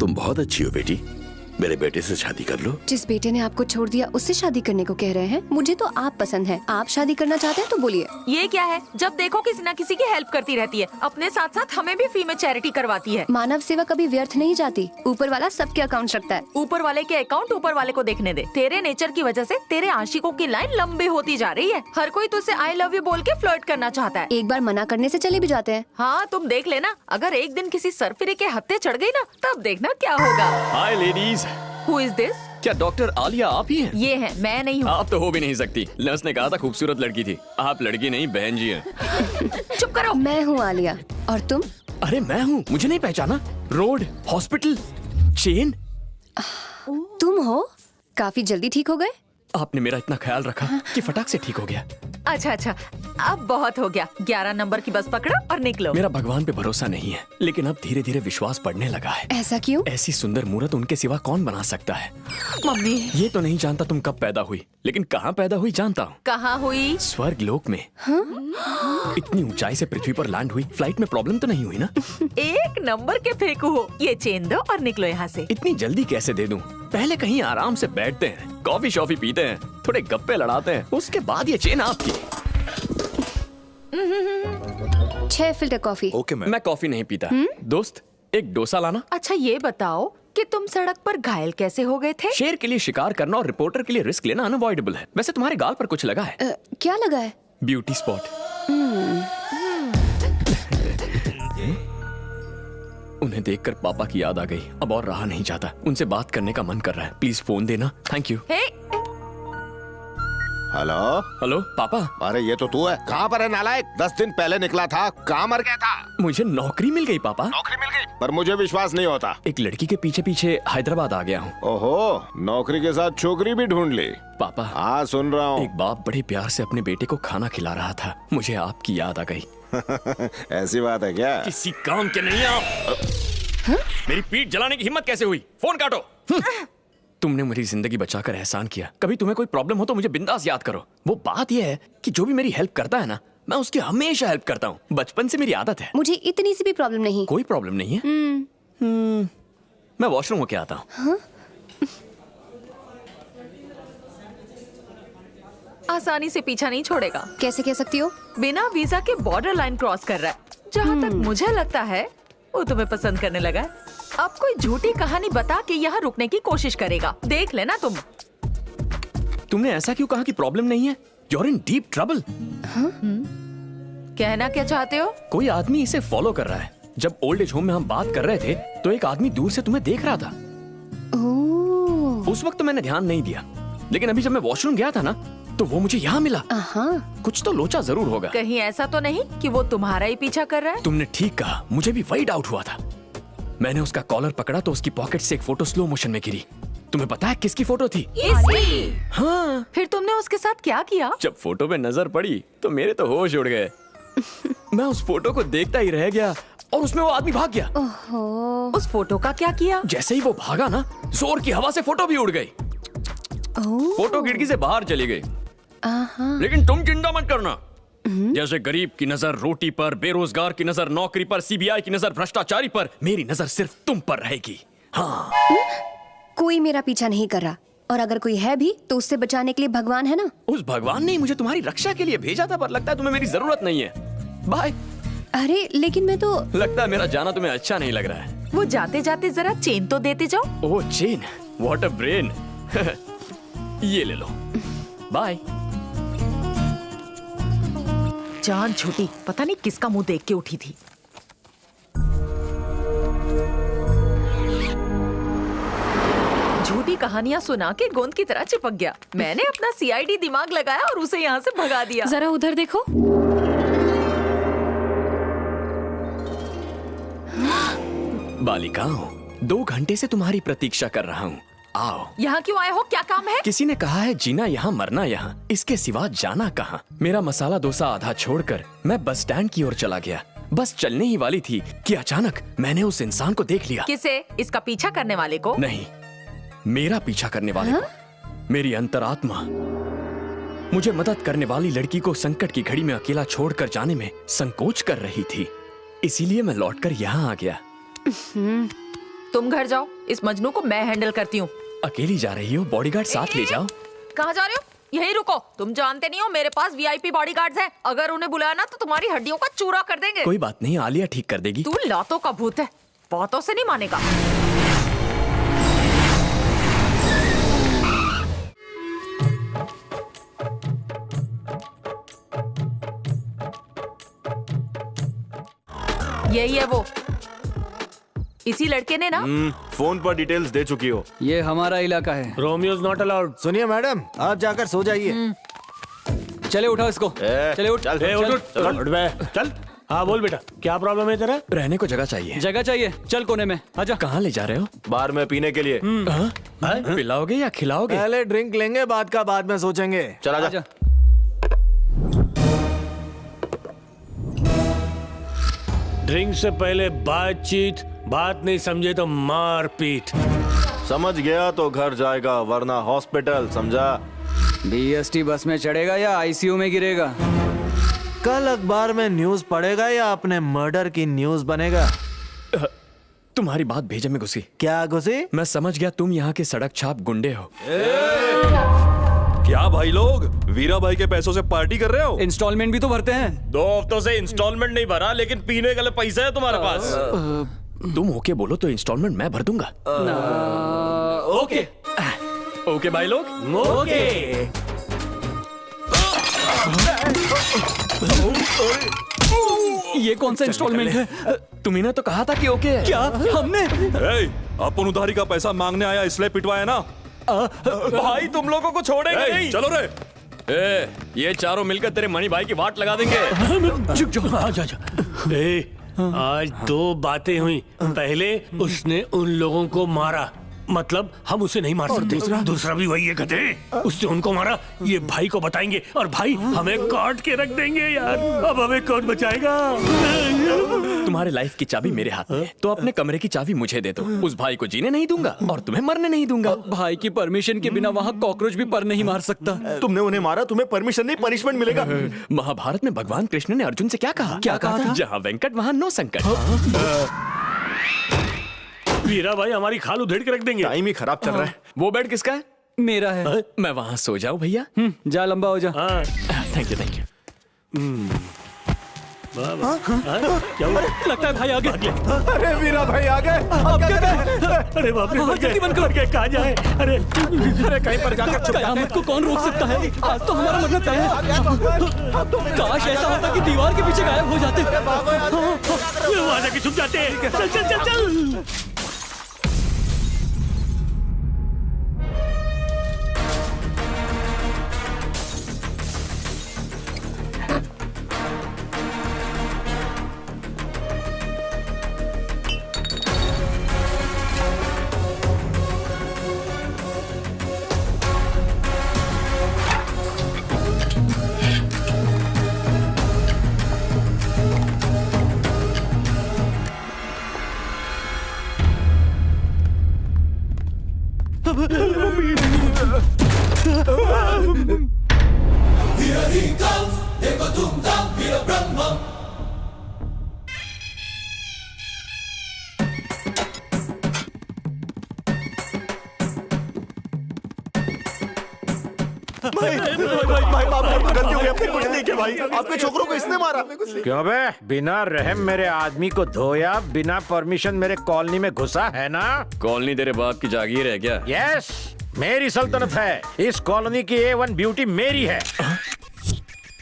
तुम बहुत अच्छी हो बेटी, मेरे बेटे से शादी कर लो। जिस बेटे ने आपको छोड़ दिया उससे शादी करने को कह रहे हैं? मुझे तो आप पसंद है। आप शादी करना चाहते हैं तो बोलिए। ये क्या है? जब देखो किसी न किसी की हेल्प करती रहती है, अपने साथ साथ हमें भी फ्री में चैरिटी करवाती है। मानव सेवा कभी व्यर्थ नहीं जाती। ऊपर वाला सबके अकाउंट रखता है। ऊपर वाले के अकाउंट ऊपर वाले को देखने दे। तेरे नेचर की वजह से तेरे आशिकों की लाइन लंबी होती जा रही है। हर कोई तुझसे आई लव यू बोल के फ्लर्ट करना चाहता है। एक बार मना करने से चले भी जाते हैं। हाँ, तुम देख लेना, अगर एक दिन किसी सरफिरे के हत्थे चढ़ गई ना, तब देखना क्या होगा। हाय लेडीज। Who is this? क्या डॉक्टर आलिया आप ही हैं? ये है, मैं नहीं हूँ। आप तो हो भी नहीं सकती। नर्स ने कहा था खूबसूरत लड़की थी। आप लड़की नहीं बहन जी हैं। चुप करो। मैं हूँ आलिया। और तुम? अरे मैं हूँ, मुझे नहीं पहचाना? Road, hospital, chain. तुम हो? काफी जल्दी ठीक हो गए। आपने मेरा इतना ख्याल रखा कि फटाक से ठीक हो गया। अच्छा अच्छा, अब बहुत हो गया। 11 नंबर की बस पकड़ो और निकलो। मेरा भगवान पे भरोसा नहीं है, लेकिन अब धीरे धीरे विश्वास बढ़ने लगा है। ऐसा क्यों? ऐसी सुंदर मूरत उनके सिवा कौन बना सकता है? मम्मी। ये तो नहीं जानता तुम कब पैदा हुई, लेकिन कहाँ पैदा हुई जानता हूँ। कहाँ हुई? स्वर्ग लोक में। इतनी ऊंचाई से पृथ्वी पर लैंड हुई। फ्लाइट में प्रॉब्लम तो नहीं हुई ना? 1 नंबर के फेंकू हो। ये चेन दो और निकलो यहाँ से। इतनी जल्दी कैसे दे दूं? पहले कहीं आराम से बैठते हैं, कॉफी शॉफी पीते हैं, थोड़े गप्पे लड़ाते हैं, उसके बाद ये चेन आपकी। 6 फिल्टर कॉफी। Okay ma'am. मैं कॉफी नहीं पीता। दोस्त, एक डोसा लाना। अच्छा ये बताओ कि तुम सड़क पर घायल कैसे हो गए थे? शेर के लिए शिकार करना और रिपोर्टर के लिए रिस्क लेना अनअवॉइडेबल है। वैसे तुम्हारे गाल पर कुछ लगा है? क्या लगा है? Beauty spot. उन्हें देखकर पापा की याद आ गई। अब और रहा नहीं जाता। उनसे बात करने का मन कर रहा है। प्लीज फोन देना। Thank you. Hey, hello. Hello पापा। अरे ये तो तू है। कहाँ पर है नालायक? 10 दिन पहले निकला था, कहाँ मर गया था? मुझे नौकरी मिल गई पापा। नौकरी मिल गई? पर मुझे विश्वास नहीं होता। एक लड़की के पीछे पीछे हैदराबाद आ गया हूँ। ओहो, नौकरी के साथ छोकरी भी ढूंढ ली? पापा, हाँ सुन रहा हूँ। एक बाप बड़े प्यार से अपने बेटे को खाना खिला रहा था। मुझे आपकी याद आ गई। ऐसी बात है क्या? किसी काम के नहीं आप। मेरी पीठ जलाने की हिम्मत कैसे हुई? फोन काटो। तुमने मेरी जिंदगी बचाकर एहसान किया। कभी तुम्हें कोई प्रॉब्लम हो तो मुझे बिंदास याद करो। वो बात यह है कि जो भी मेरी हेल्प करता है ना, मैं उसकी हमेशा हेल्प करता हूँ। बचपन से मेरी आदत है। मुझे इतनी सी भी प्रॉब्लम नहीं। कोई प्रॉब्लम नहीं है। मैं वॉशरूम होके आता हूँ। आसानी से पीछा नहीं छोड़ेगा। कैसे कह सकती हो? बिना वीजा के बॉर्डर लाइन क्रॉस कर रहा है। जहाँ तक मुझे लगता है वो तुम्हें पसंद करने लगा है। अब कोई झूठी कहानी बता के यहाँ रुकने की कोशिश करेगा। देख लेना तुम। तुमने ऐसा क्यों कहा कि प्रॉब्लम नहीं है? You're in deep trouble। कहना क्या चाहते हो? कोई आदमी इसे फॉलो कर रहा है। जब ओल्ड एज होम में हम बात कर रहे थे तो एक आदमी दूर से तुम्हें देख रहा था। उस वक्त तो मैंने ध्यान नहीं दिया, लेकिन अभी जब मैं वॉशरूम गया था ना तो वो मुझे यहाँ मिला। कुछ तो लोचा जरूर होगा। कहीं ऐसा तो नहीं कि वो तुम्हारा ही पीछा कर रहा है? तुमने ठीक कहा, मुझे भी वही डाउट हुआ था। मैंने उसका कॉलर पकड़ा तो उसकी पॉकेट से एक फोटो स्लो मोशन में गिरी। तुम्हें पता है किसकी फोटो थी? इसकी। हाँ। फिर तुमने उसके साथ क्या किया? जब फोटो पे नजर पड़ी तो मेरे तो होश उड़ गए। मैं उस फोटो को देखता ही रह गया और उसमें वो आदमी भाग गया। उस फोटो का क्या किया? जैसे ही वो भागा ना, जोर की हवा से फोटो भी उड़ गई। फोटो खिड़की से बाहर चली गई। लेकिन तुम चिंता मत करना। जैसे गरीब की नजर रोटी पर, बेरोजगार की नजर नौकरी पर, सीबीआई की नजर भ्रष्टाचारी पर, मेरी नजर सिर्फ तुम पर रहेगी। हाँ। कोई मेरा पीछा नहीं कर रहा, और अगर कोई है भी तो उससे बचाने के लिए भगवान है ना। उस भगवान ने मुझे तुम्हारी रक्षा के लिए भेजा था, पर लगता है तुम्हें मेरी जरूरत नहीं है। बाय। अरे लेकिन मैं तो। लगता है मेरा जाना तुम्हें अच्छा नहीं लग रहा है। वो जाते जाते जरा चेन तो देते जाओ। ओह चेन, व्हाट अ ब्रेन। ये ले लो। बाय। जान छूटी, पता नहीं किसका मुंह देख के उठी थी। झूठी कहानियां सुना के गोंद की तरह चिपक गया। मैंने अपना सीआईडी दिमाग लगाया और उसे यहाँ से भगा दिया। जरा उधर देखो। बालिकाओं, 2 घंटे से तुम्हारी प्रतीक्षा कर रहा हूँ। आओ। यहाँ क्यों आए हो? क्या काम है? किसी ने कहा है जीना यहाँ मरना यहाँ, इसके सिवा जाना कहाँ। मेरा मसाला डोसा आधा छोड़कर मैं बस स्टैंड की ओर चला गया। बस चलने ही वाली थी कि अचानक मैंने उस इंसान को देख लिया। किसे? इसका पीछा करने वाले को? नहीं, मेरा पीछा करने वाले को। मेरी अंतरात्मा मुझे मदद करने वाली लड़की को संकट की घड़ी में अकेला छोड़कर जाने में संकोच कर रही थी। इसीलिए मैं लौटकर यहाँ आ गया। तुम घर जाओ, इस मजनू को मैं हैंडल करती हूँ। अकेली जा रही हो, बॉडीगार्ड साथ ले जाओ। कहाँ जा रहे हो? यहीं रुको। तुम जानते नहीं हो मेरे पास वीआईपी बॉडीगार्ड्स हैं। अगर उन्हें बुलाया ना तो तुम्हारी हड्डियों का चूरा कर देंगे। कोई बात नहीं, आलिया ठीक कर देगी। तू लातों का भूत है, बातों से नहीं मानेगा। यही है वो, इसी लड़के ने ना। फोन पर डिटेल्स दे चुकी हो। ये हमारा इलाका है। Romeo is not allowed. सुनिए मैडम, आप जाकर सो जाइए। चले उठाओ इसको। चले उठ। चल, ए, उठ, उठ बे, चल। हाँ बोल बेटा, क्या प्रॉब्लम है तेरा? रहने को जगह चाहिए। जगह चाहिए, चल कोने में आजा। कहाँ ले जा रहे हो? बार में पीने के लिए। पिलाओगे या खिलाओगे? पहले ड्रिंक लेंगे, बाद का बाद में सोचेंगे। चला जा। आजा। ड्रिंक से पहले बातचीत, बात नहीं समझे तो मार पीट। समझ गया तो घर जाएगा, वरना हॉस्पिटल, समझा? बीएसटी बस में चढ़ेगा या आईसीयू में गिरेगा? कल अखबार में न्यूज पढ़ेगा या अपने मर्डर की न्यूज बनेगा? तुम्हारी बात भेजे में घुसी। क्या घुसी? मैं समझ गया, तुम यहाँ के सड़क छाप गुंडे हो। क्या भाई लोग वीरा भाई के पैसों से पार्टी कर रहे हो? इंस्टॉलमेंट भी तो भरते हैं। 2 हफ्तों से इंस्टॉलमेंट नहीं भरा, लेकिन पीने के लिए पैसा है तुम्हारे पास। तुम ओके बोलो तो इंस्टॉलमेंट मैं भर दूंगा। ओके ओके भाई लोग। ओके। ये कौन सा इंस्टॉलमेंट है? तुम्ही ने तो कहा था कि ओके है। क्या हमने? अपन उधारी का पैसा मांगने आया इसलिए पिटवाया ना। भाई तुम लोगों को छोड़ेंगे नहीं। चलो रे। ये चारों मिलकर तेरे मणि भाई की वाट लगा देंगे। चुप जाओ। जा। आज 2 बातें हुई। पहले उसने उन लोगों को मारा, मतलब हम उसे नहीं मार सकते। दूसरा भी वही है, गधे। उसने उनको मारा, ये भाई को बताएंगे और भाई हमें काट के रख देंगे। यार अब हमें कौन बचाएगा? तुम्हारे लाइफ की चाबी मेरे हाथ में है, तो अपने कमरे की चाबी मुझे दे दो। उस भाई को जीने नहीं दूंगा और तुम्हें मरने नहीं दूंगा। भाई की परमिशन के बिना वहाँ कॉकरोच भी पर नहीं मार सकता। तुमने उन्हें मारा, तुम्हें परमिशन नहीं, पनिशमेंट मिलेगा। महाभारत में भगवान कृष्ण ने अर्जुन से क्या कहा? क्या कहा था? जहाँ वेंकट वहाँ नो संकट। वीरा भाई हमारी खाल उधेड़ के रख देंगे। टाइम ही खराब चल रहा है। वो बेड किसका है? मेरा है। मैं वहाँ सो जाऊँ भैया? जा लंबा हो जा। हाँ। Thank you. क्या हुआ? लगता है भाई आ गए। अरे वीरा भाई आ गए। अब क्या करें? अरे बाप रे, जल्दी बंद कर। कहाँ जाए? अरे कहीं पर जाकर छुप कयामत को कौन रोक सकता है? आज तो हमारा मरना तय है। काश ऐसा होता कि दीवार के पीछे गायब हो जाते। वहाँ जाके छुप जाते हैं। चल। भाई गलती हो गई, अपने कुछ नहीं किया भाई। आपके छोकरों को इसने मारा। क्यों बे? बिना रहम मेरे आदमी को धोया, बिना परमिशन मेरे कॉलोनी में घुसा है ना? कॉलोनी तेरे बाप की जागीर है क्या? यस, मेरी सल्तनत है। इस कॉलोनी की A1 ब्यूटी मेरी है।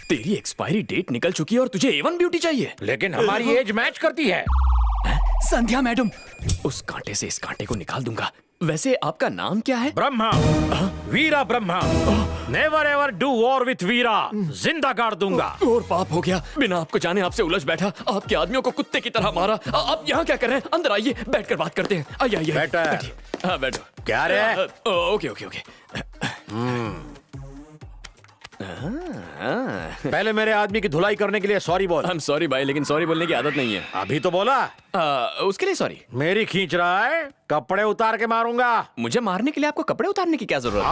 तेरी एक्सपायरी डेट निकल चुकी है और तुझे A1 ब्यूटी चाहिए? लेकिन हमारी एज मैच करती है। संध्या मैडम। उस कांटे से इस कांटे को निकाल दूंगा। वैसे आपका नाम क्या है? Brahma, Veera Brahma. Never ever do war with Veera. जिंदा गाड़ दूंगा। और पाप हो गया, बिना आपको जाने आपसे उलझ बैठा, आपके आदमियों को कुत्ते की तरह मारा। आप यहाँ क्या कर रहे हैं? अंदर आइए, बैठकर बात करते हैं। आइए। बैठो। हाँ बैठो। क्या रे? ओके। पहले मेरे आदमी की धुलाई करने के लिए सॉरी बोल। I'm sorry भाई, लेकिन सॉरी बोलने की आदत नहीं है। अभी तो बोला। उसके लिए सॉरी। मेरी खींच रहा है, कपड़े उतार के मारूंगा। मुझे मारने के लिए आपको कपड़े उतारने की क्या जरूरत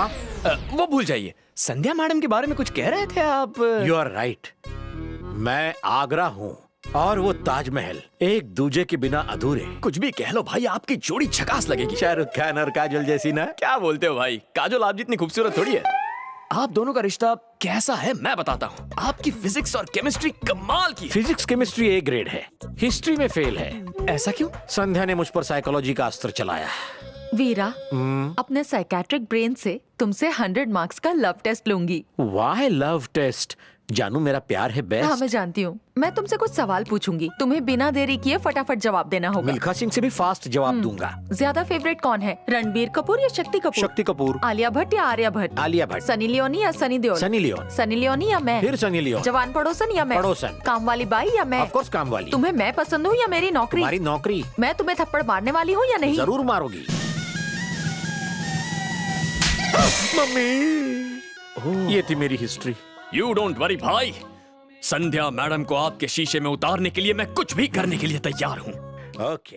है? वो भूल जाइए। संध्या मैडम के बारे में कुछ कह रहे थे आप? You are right. मैं आगरा हूँ, और वो ताजमहल एक दूजे के बिना अधूरे। कुछ भी कह लो भाई, आपकी जोड़ी झकास लगेगी। शाहरुख खान और काजोल जैसी ना। क्या बोलते हो भाई, काजोल आप जितनी खूबसूरत थोड़ी है। आप दोनों का रिश्ता कैसा है मैं बताता हूँ। आपकी फिजिक्स और केमिस्ट्री कमाल की है। फिजिक्स केमिस्ट्री ए ग्रेड है, हिस्ट्री में फेल है। ऐसा क्यों? संध्या ने मुझ पर साइकोलॉजी का अस्त्र चलाया। वीरा, अपने साइकेट्रिक ब्रेन से तुमसे 100 मार्क्स का लव टेस्ट लूंगी। वाह लव टेस्ट? जानू मेरा प्यार है बेस्ट। हाँ मैं जानती हूँ। मैं तुमसे कुछ सवाल पूछूंगी, तुम्हें बिना देरी किए फटाफट जवाब देना होगा। मिल्खा सिंह से भी फास्ट जवाब दूंगा। ज्यादा फेवरेट कौन है, रणबीर कपूर या शक्ति कपूर? शक्ति कपूर। आलिया भट्ट या आर्या भट्ट? आलिया भट्ट। सनी लियोनी या Sunny Deol? Sunny Leone. Sunny Leone या मैं? फिर सनी लियोन। जवान पड़ोसन या मैं? पड़ोसन। काम वाली बाई या मैं? ऑफ कोर्स काम वाली। तुम्हें मैं पसंद हूँ या मेरी नौकरी? तुम्हारी नौकरी। मैं तुम्हें थप्पड़ मारने वाली हूँ या नहीं? जरूर मारोगी। मम्मी, ये थी मेरी हिस्ट्री। यू डोंट वरी भाई, संध्या मैडम को आपके शीशे में उतारने के लिए मैं कुछ भी करने के लिए तैयार हूँ। ओके।